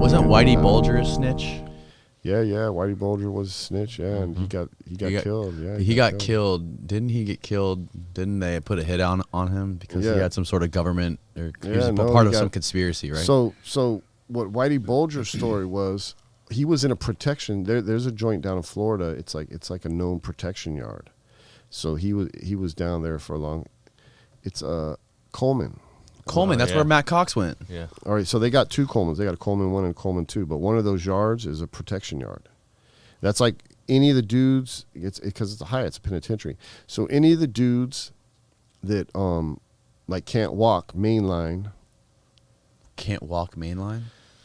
Wasn't Whitey Bulger a snitch? Yeah, Whitey Bulger was a snitch, and he got killed. Yeah, he got killed. Didn't he get killed? Didn't they put a hit on him because he had some sort of government or he was part of some conspiracy, right? So what Whitey Bulger's story was, he was in a protection. There's a joint down in Florida. It's like a known protection yard. So he was down there for a long. It's Coleman. Coleman, that's where Matt Cox went. Yeah. All right, so they got two Colemans. They got a Coleman 1 and Coleman 2, but one of those yards is a protection yard. That's like any of the dudes, because it's a Hyatt, it's a penitentiary. So any of the dudes that like can't walk mainline. Can't walk mainline?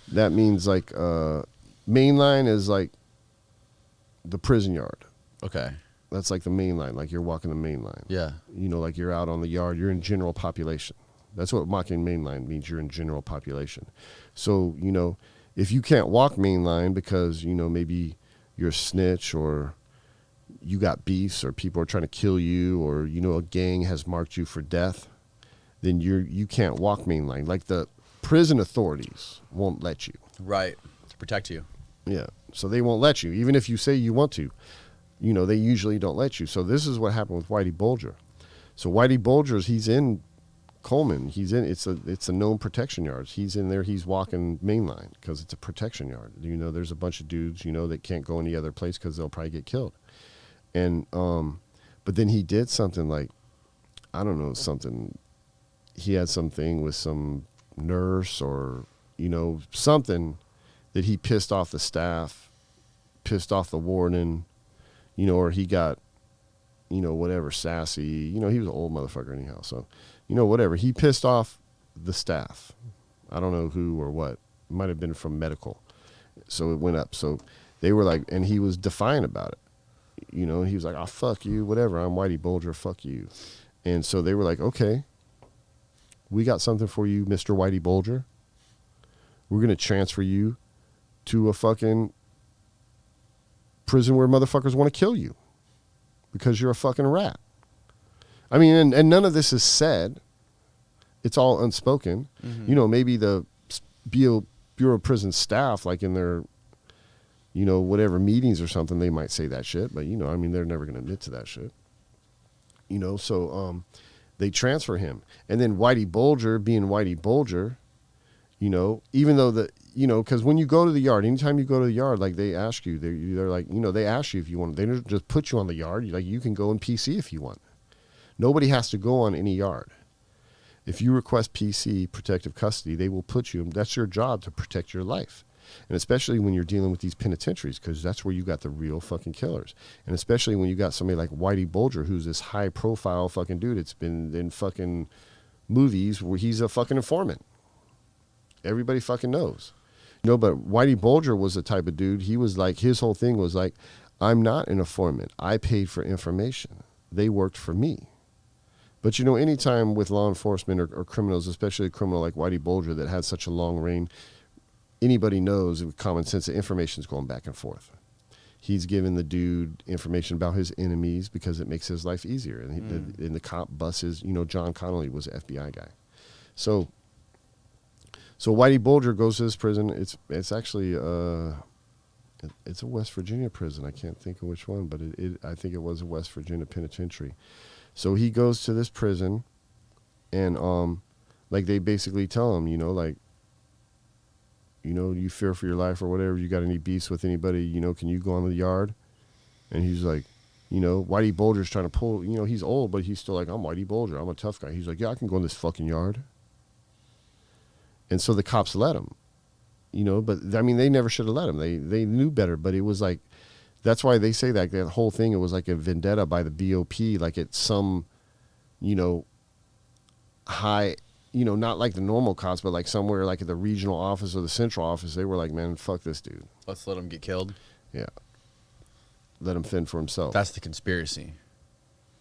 That means like mainline is like the prison yard. Okay. That's like the main line, like you're walking the main line. Yeah. You know, like you're out on the yard, you're in general population. That's what walking mainline means. You're in general population. So, you know, if you can't walk mainline because, you know, maybe you're a snitch or you got beefs or people are trying to kill you or, you know, a gang has marked you for death, then you can't walk mainline. Like the prison authorities won't let you. Right. To protect you. Yeah. So they won't let you. Even if you say you want to, you know, they usually don't let you. So this is what happened with Whitey Bulger. So Whitey Bulger's, he's in Coleman, it's a known protection yard. He's in there, he's walking mainline because it's a protection yard. You know, there's a bunch of dudes, you know, that can't go any other place because they'll probably get killed. And but then he did something like, I don't know, he had something with some nurse or, you know, something that he pissed off the staff, pissed off the warden, you know, or he got, you know, whatever, sassy. You know, he was an old motherfucker anyhow, so you know, whatever. He pissed off the staff. I don't know who or what. It might have been from medical. So it went up. So they were like, and he was defiant about it. You know, he was like, oh, fuck you, whatever. I'm Whitey Bulger, fuck you. And so they were like, okay, we got something for you, Mr. Whitey Bulger. We're going to transfer you to a fucking prison where motherfuckers want to kill you because you're a fucking rat. I mean, and none of this is said. It's all unspoken. Mm-hmm. You know, maybe the Bureau of Prison staff, like in their, you know, whatever meetings or something, they might say that shit. But, you know, I mean, they're never going to admit to that shit. You know, so they transfer him. And then Whitey Bulger, being Whitey Bulger, you know, even though you know, because when you go to the yard, anytime you go to the yard, like they ask you, they're like, you know, they ask you if you want. They don't just put you on the yard. Like you can go in PC if you want. Nobody has to go on any yard. If you request PC, protective custody, they will put you. That's your job, to protect your life. And especially when you're dealing with these penitentiaries, because that's where you got the real fucking killers. And especially when you got somebody like Whitey Bulger, who's this high profile fucking dude. It's been in fucking movies where he's a fucking informant. Everybody fucking knows. You know, but Whitey Bulger was the type of dude, he was like, his whole thing was like, I'm not an informant. I paid for information. They worked for me. But, you know, anytime with law enforcement or criminals, especially a criminal like Whitey Bulger that had such a long reign, anybody knows with common sense that information's going back and forth. He's giving the dude information about his enemies because it makes his life easier. And, and the cop buses, you know, John Connolly was an FBI guy. So Whitey Bulger goes to this prison. It's actually it's a West Virginia prison. I can't think of which one, but I think it was a West Virginia penitentiary. So he goes to this prison, and like they basically tell him, you know, like, you know, you fear for your life or whatever. You got any beefs with anybody? You know, can you go on the yard? And he's like, you know, Whitey Bulger's trying to pull. You know, he's old, but he's still like, I'm Whitey Bulger. I'm a tough guy. He's like, yeah, I can go in this fucking yard. And so the cops let him. You know, but I mean, they never should have let him. They knew better, but it was like. That's why they say that whole thing, it was like a vendetta by the BOP, like it's some, you know, high, you know, not like the normal cops, but like somewhere like at the regional office or the central office, they were like, man, fuck this dude. Let's let him get killed. Yeah. Let him fend for himself. That's the conspiracy.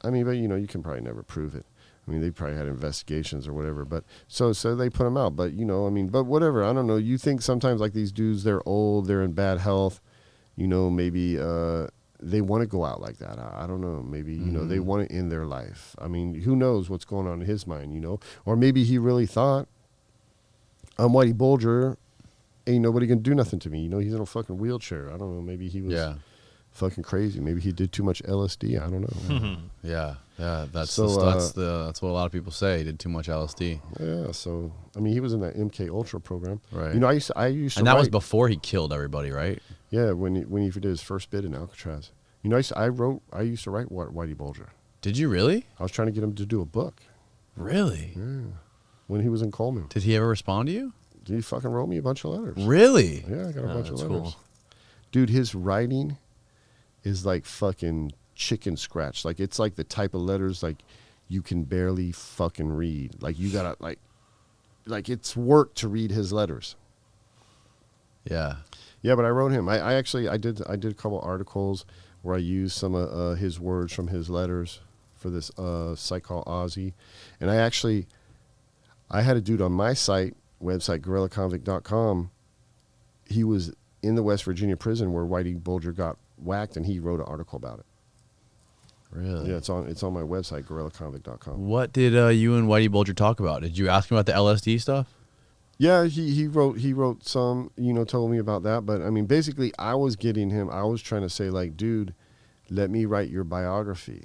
I mean, but, you know, you can probably never prove it. I mean, they probably had investigations or whatever, but so they put him out. But, you know, I mean, but whatever. I don't know. You think sometimes like these dudes, they're old, they're in bad health. You know, maybe they want to go out like that. I don't know. Maybe, you know, they want to end their life. I mean, who knows what's going on in his mind, you know? Or maybe he really thought, I'm Whitey Bulger, ain't nobody gonna do nothing to me. You know, he's in a fucking wheelchair. I don't know. Maybe he was fucking crazy. Maybe he did too much LSD. I don't know. Yeah. That's what a lot of people say. He did too much LSD. Yeah. So I mean, he was in that MK Ultra program. Right. You know, I used to. And that was before he killed everybody, right? Yeah. When he did his first bid in Alcatraz. You know, I used to write Whitey Bulger. Did you really? I was trying to get him to do a book. Really? Yeah. When he was in Coleman. Did he ever respond to you? He fucking wrote me a bunch of letters. Really? Yeah, I got a bunch of letters. Cool. Dude, his writing is like fucking chicken scratch. Like, it's like the type of letters like you can barely fucking read. Like, you gotta like it's work to read his letters. Yeah. Yeah, but I wrote him. I did a couple articles where I used some of his words from his letters for this site called Ozzy. And I had a dude on my website, GorillaConvict.com. He was in the West Virginia prison where Whitey Bulger got whacked, and he wrote an article about it. Really? Yeah, it's on my website, GorillaConvict.com. What did you and Whitey Bulger talk about? Did you ask him about the LSD stuff? Yeah, he wrote some, told me about that. But I mean, basically, I was trying to say, like, dude, let me write your biography.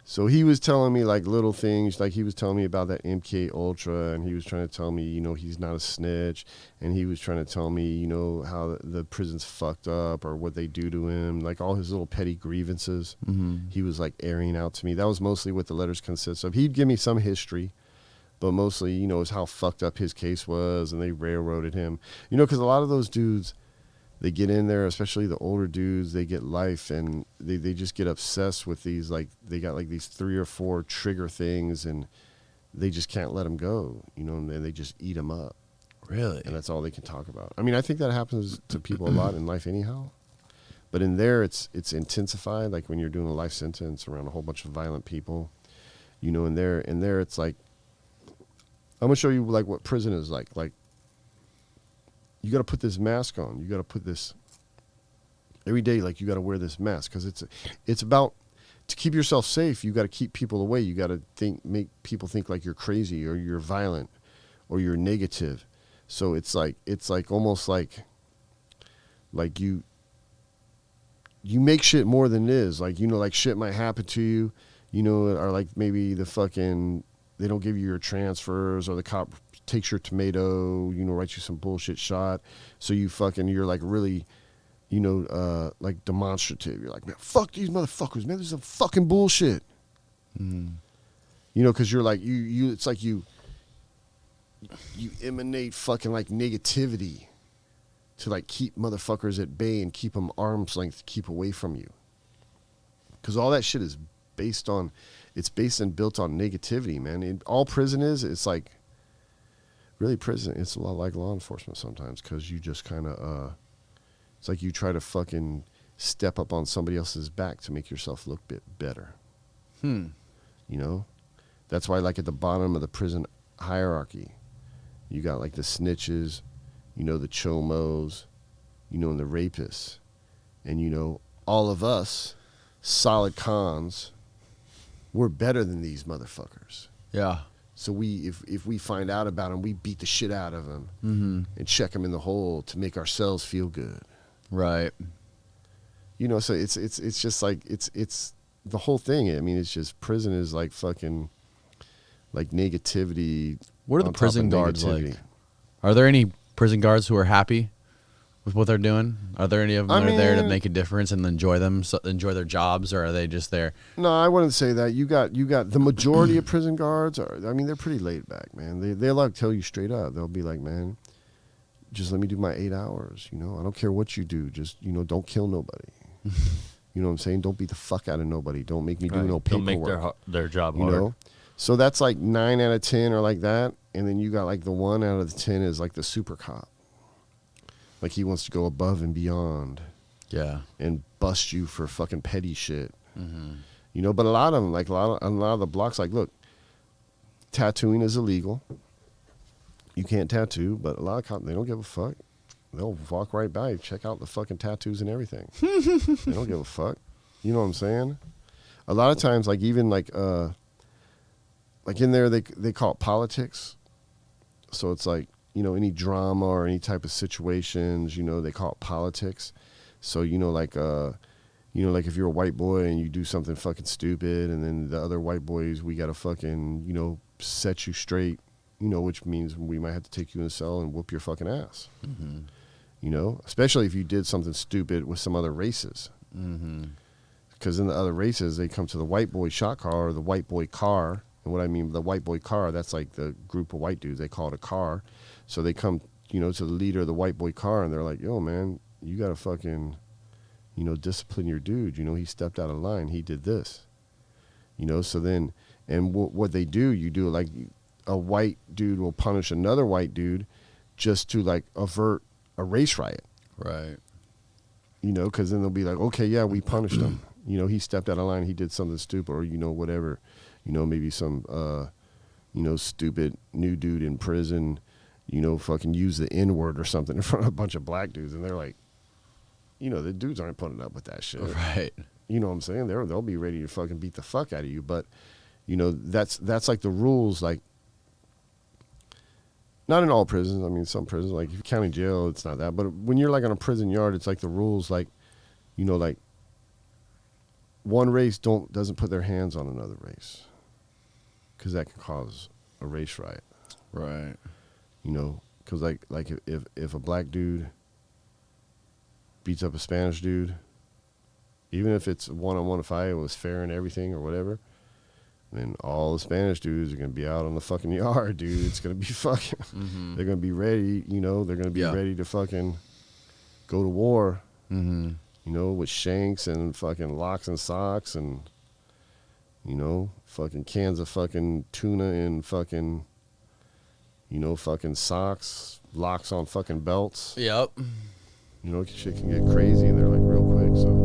So he was telling me like little things, like he was telling me about that MK Ultra, and he was trying to tell me, he's not a snitch, and he was trying to tell me, how the prison's fucked up or what they do to him, like all his little petty grievances. Mm-hmm. He was like airing out to me. That was mostly what the letters consist of. He'd give me some history, but mostly, is how fucked up his case was, and they railroaded him. Because a lot of those dudes, they get in there, especially the older dudes, they get life, and they just get obsessed with these, like, they got like these 3 or 4 trigger things, and they just can't let them go, and then they just eat them up. Really? And that's all they can talk about. I mean, I think that happens to people a lot in life anyhow. But in there, it's intensified, like when you're doing a life sentence around a whole bunch of violent people, in there it's like, I'm going to show you like what prison is like. Like, you got to put this mask on. You got to put this every day. Like, you got to wear this mask because it's about to keep yourself safe. You got to keep people away. You got to make people think like you're crazy or you're violent or you're negative. So it's like almost like you make shit more than it is. Like, like shit might happen to you, or like maybe they don't give you your transfers, or the cop takes your tomato, writes you some bullshit shot. So you're like really, like demonstrative. You're like, man, fuck these motherfuckers, man. This is some fucking bullshit. Mm. Because you're like, it's like you emanate fucking like negativity to like keep motherfuckers at bay and keep them arm's length, keep away from you. Because all that shit is based and built on negativity, man. All prison is, it's like, really prison, it's a lot like law enforcement sometimes, because you just kind of, it's like you try to fucking step up on somebody else's back to make yourself look a bit better. That's why, like, at the bottom of the prison hierarchy, you got like the snitches, the chomos, and the rapists. And, all of us solid cons, we're better than these motherfuckers. Yeah. So if we find out about them, we beat the shit out of them and check them in the hole to make ourselves feel good. Right. So it's just like it's the whole thing. I mean, it's just prison is like fucking like negativity. What are the prison guards like? Are there any prison guards who are happy with what they're doing? Are there any of them that are there to make a difference and enjoy their jobs, or are they just there? No, I wouldn't say that. You got the majority of prison guards they're pretty laid back, man. They'll like tell you straight up. They'll be like, man, just let me do my 8 hours. I don't care what you do. Just, don't kill nobody. You know what I'm saying? Don't beat the fuck out of nobody. Don't make me do no paperwork. Don't make their job hard. So that's like 9 out of 10 are like that. And then you got like the 1 out of the 10 is like the super cop. Like, he wants to go above and beyond. Yeah. And bust you for fucking petty shit. Mm-hmm. But a lot of them, like a lot of the blocks, like, look, tattooing is illegal. You can't tattoo, but a lot of cops, they don't give a fuck. They'll walk right by you, check out the fucking tattoos and everything. They don't give a fuck. You know what I'm saying? A lot of times, like, even like in there, they call it politics. So it's like, any drama or any type of situations, they call it politics. So, like if you're a white boy and you do something fucking stupid, and then the other white boys, we got to fucking, set you straight, which means we might have to take you in a cell and whoop your fucking ass. Mm-hmm. Especially if you did something stupid with some other races. Mm-hmm. Because in the other races, they come to the white boy shot car or the white boy car. And what I mean, the white boy car, that's like the group of white dudes. They call it a car. So they come, to the leader of the white boy car, and they're like, yo, man, you got to fucking, discipline your dude. He stepped out of line. He did this. So then, and what they do, you do like a white dude will punish another white dude just to like avert a race riot. Right. Because then they'll be like, okay, yeah, we punished him. He stepped out of line. He did something stupid, or, whatever. Maybe some, stupid new dude in prison, fucking use the N-word or something in front of a bunch of black dudes. And they're like, the dudes aren't putting up with that shit. Right. You know what I'm saying? They'll be ready to fucking beat the fuck out of you. But, that's like the rules, like, not in all prisons. I mean, some prisons, like if you're county jail, it's not that. But when you're like on a prison yard, it's like the rules, like, like one race doesn't put their hands on another race, because that can cause a race riot. Right. Because like if a black dude beats up a Spanish dude, even if it's a one-on-one fight, it was fair and everything or whatever, then all the Spanish dudes are going to be out on the fucking yard, dude. It's going to be fucking, they're going to be ready, they're going to be ready to fucking go to war, with shanks and fucking locks and socks and, fucking cans of fucking tuna and fucking, fucking socks, locks on fucking belts. Yep. Shit can get crazy in there like real quick, so.